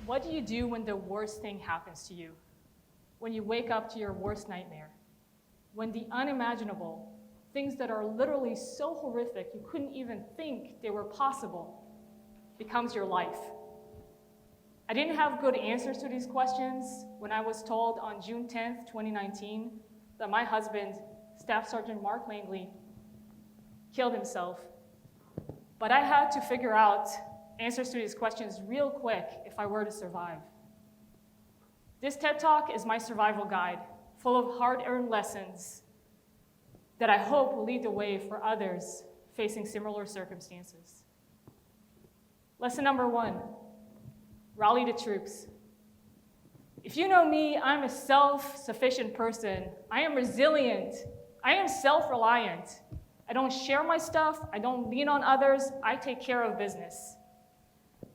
What do you do when the worst thing happens to you? When you wake up to your worst nightmare? When the unimaginable, things that are literally so horrific you couldn't even think they were possible, becomes your life? I didn't have good answers to these questions when I was told on June 10th, 2019, that my husband, Staff Sergeant Mark Langley, killed himself. But I had to figure out answers to these questions real quick if I were to survive. This TED Talk is my survival guide, full of hard-earned lessons that I hope will lead the way for others facing similar circumstances. Lesson number 1, rally the troops. If you know me, I'm a self-sufficient person. I am resilient. I am self-reliant. I don't share my stuff. I don't lean on others. I take care of business.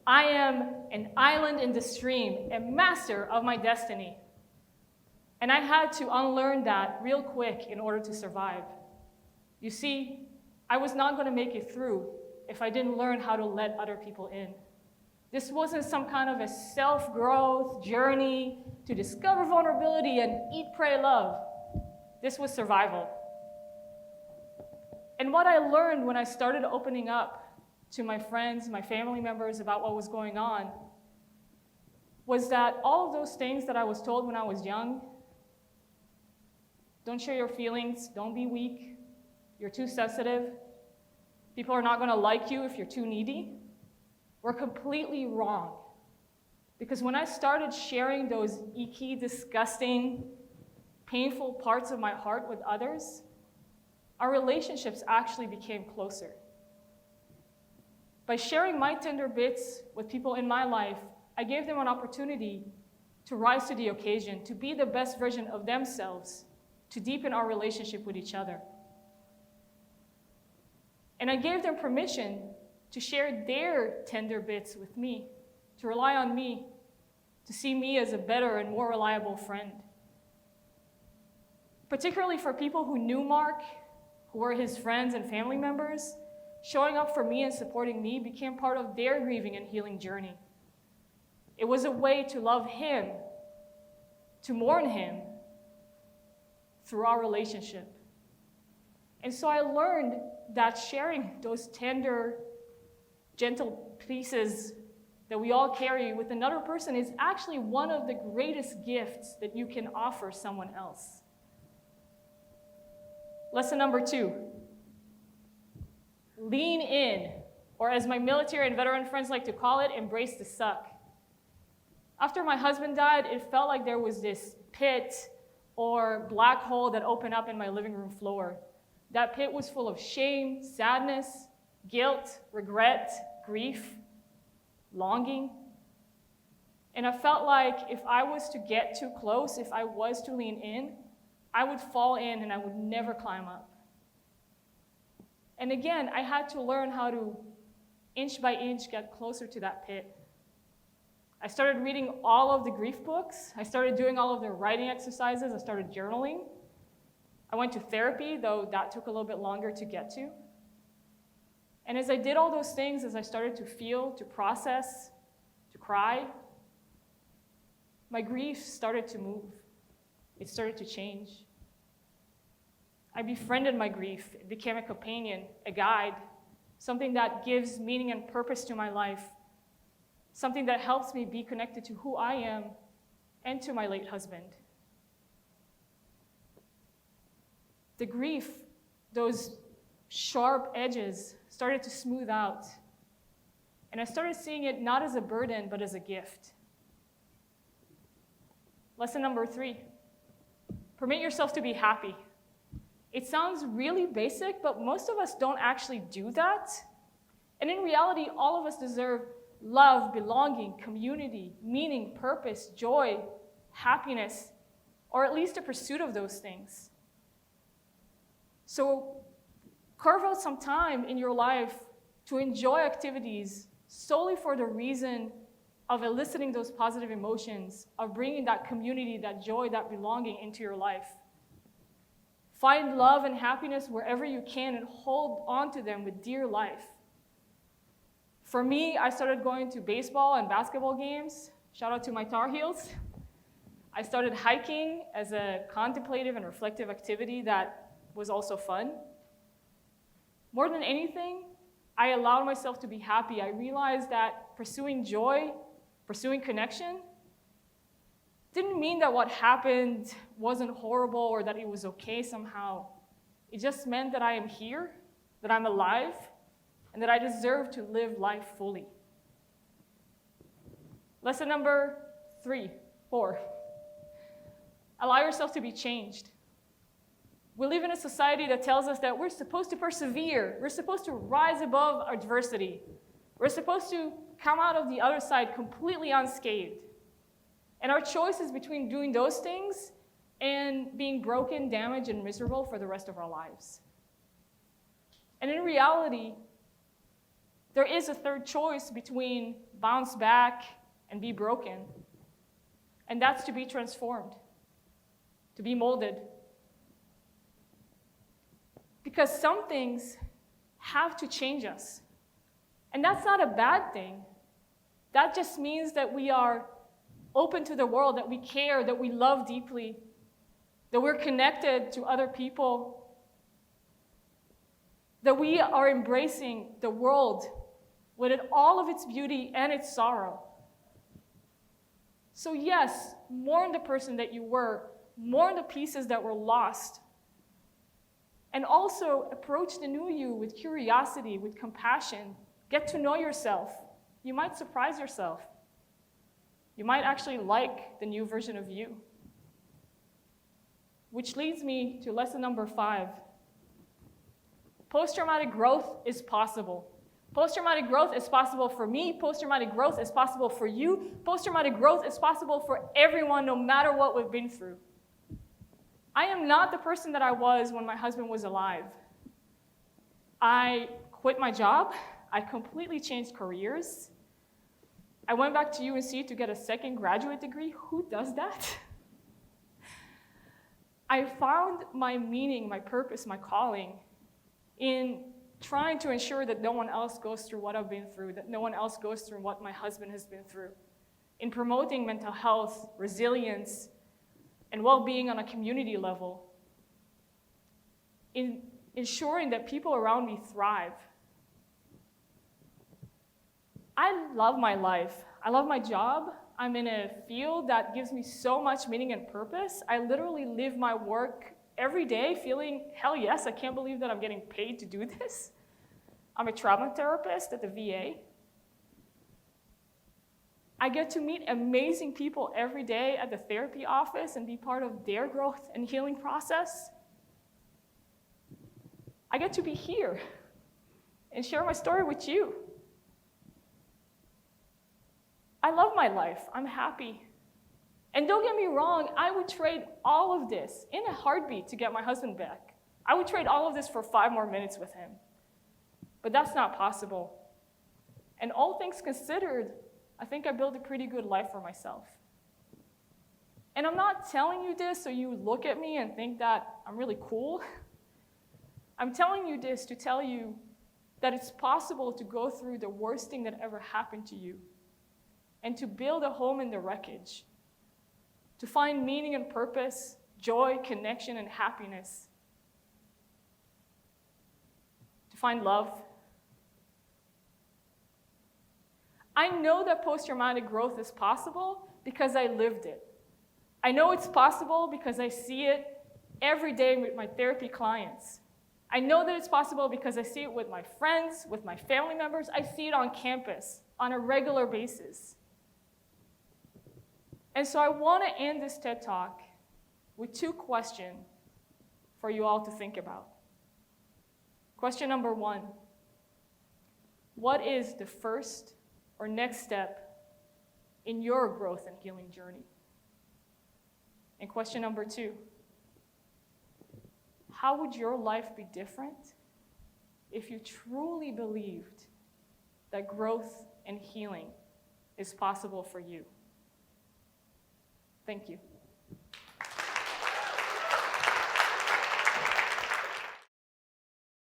I am an island in the stream, a master of my destiny. And I had to unlearn that real quick in order to survive. You see, I was not going to make it through if I didn't learn how to let other people in. This wasn't some kind of a self-growth journey to discover vulnerability and eat, pray, love. This was survival. And what I learned when I started opening up to my friends, my family members about what was going on, was that all of those things that I was told when I was young, don't share your feelings, don't be weak, you're too sensitive, people are not going to like you if you're too needy, were completely wrong. Because when I started sharing those icky, disgusting, painful parts of my heart with others, our relationships actually became closer. By sharing my tender bits with people in my life, I gave them an opportunity to rise to the occasion, to be the best version of themselves, to deepen our relationship with each other. And I gave them permission to share their tender bits with me, to rely on me, to see me as a better and more reliable friend. Particularly for people who knew Mark, who were his friends and family members, showing up for me and supporting me became part of their grieving and healing journey. It was a way to love him, to mourn him through our relationship. And so I learned that sharing those tender, gentle pieces that we all carry with another person is actually one of the greatest gifts that you can offer someone else. Lesson number 2. Lean in, or as my military and veteran friends like to call it, embrace the suck. After my husband died, it felt like there was this pit or black hole that opened up in my living room floor. That pit was full of shame, sadness, guilt, regret, grief, longing. And I felt like if I was to get too close, if I was to lean in, I would fall in and I would never climb up. And again, I had to learn how to, inch by inch, get closer to that pit. I started reading all of the grief books. I started doing all of the writing exercises. I started journaling. I went to therapy, though that took a little bit longer to get to. And as I did all those things, as I started to feel, to process, to cry, my grief started to move. It started to change. I befriended my grief. It became a companion, a guide, something that gives meaning and purpose to my life, something that helps me be connected to who I am and to my late husband. The grief, those sharp edges, started to smooth out. And I started seeing it not as a burden, but as a gift. Lesson number 3, permit yourself to be happy. It sounds really basic, but most of us don't actually do that. And in reality, all of us deserve love, belonging, community, meaning, purpose, joy, happiness, or at least a pursuit of those things. So carve out some time in your life to enjoy activities solely for the reason of eliciting those positive emotions, of bringing that community, that joy, that belonging into your life. Find love and happiness wherever you can and hold on to them with dear life. For me, I started going to baseball and basketball games. Shout out to my Tar Heels. I started hiking as a contemplative and reflective activity that was also fun. More than anything, I allowed myself to be happy. I realized that pursuing joy, pursuing connection, didn't mean that what happened wasn't horrible or that it was okay somehow. It just meant that I am here, that I'm alive, and that I deserve to live life fully. Lesson number 4. Allow yourself to be changed. We live in a society that tells us that we're supposed to persevere. We're supposed to rise above adversity. We're supposed to come out of the other side completely unscathed. And our choice is between doing those things and being broken, damaged, and miserable for the rest of our lives. And in reality, there is a third choice between bounce back and be broken. And that's to be transformed, to be molded. Because some things have to change us. And that's not a bad thing. That just means that we are open to the world, that we care, that we love deeply, that we're connected to other people, that we are embracing the world with all of its beauty and its sorrow. So yes, mourn the person that you were, mourn the pieces that were lost, and also approach the new you with curiosity, with compassion. Get to know yourself. You might surprise yourself. You might actually like the new version of you. Which leads me to lesson number 5. Post-traumatic growth is possible. Post-traumatic growth is possible for me. Post-traumatic growth is possible for you. Post-traumatic growth is possible for everyone, no matter what we've been through. I am not the person that I was when my husband was alive. I quit my job. I completely changed careers. I went back to UNC to get a second graduate degree. Who does that? I found my meaning, my purpose, my calling in trying to ensure that no one else goes through what I've been through, that no one else goes through what my husband has been through, in promoting mental health, resilience, and well-being on a community level, in ensuring that people around me thrive. I love my life. I love my job. I'm in a field that gives me so much meaning and purpose. I literally live my work every day feeling, hell yes, I can't believe that I'm getting paid to do this. I'm a trauma therapist at the VA. I get to meet amazing people every day at the therapy office and be part of their growth and healing process. I get to be here and share my story with you. I love my life. I'm happy. And don't get me wrong, I would trade all of this in a heartbeat to get my husband back. I would trade all of this for 5 more minutes with him. But that's not possible. And all things considered, I think I built a pretty good life for myself. And I'm not telling you this so you look at me and think that I'm really cool. I'm telling you this to tell you that it's possible to go through the worst thing that ever happened to you and to build a home in the wreckage, to find meaning and purpose, joy, connection, and happiness, to find love. I know that post-traumatic growth is possible because I lived it. I know it's possible because I see it every day with my therapy clients. I know that it's possible because I see it with my friends, with my family members. I see it on campus on a regular basis. And so I want to end this TED Talk with 2 questions for you all to think about. Question number 1, what is the first or next step in your growth and healing journey? And question number 2, how would your life be different if you truly believed that growth and healing is possible for you? Thank you.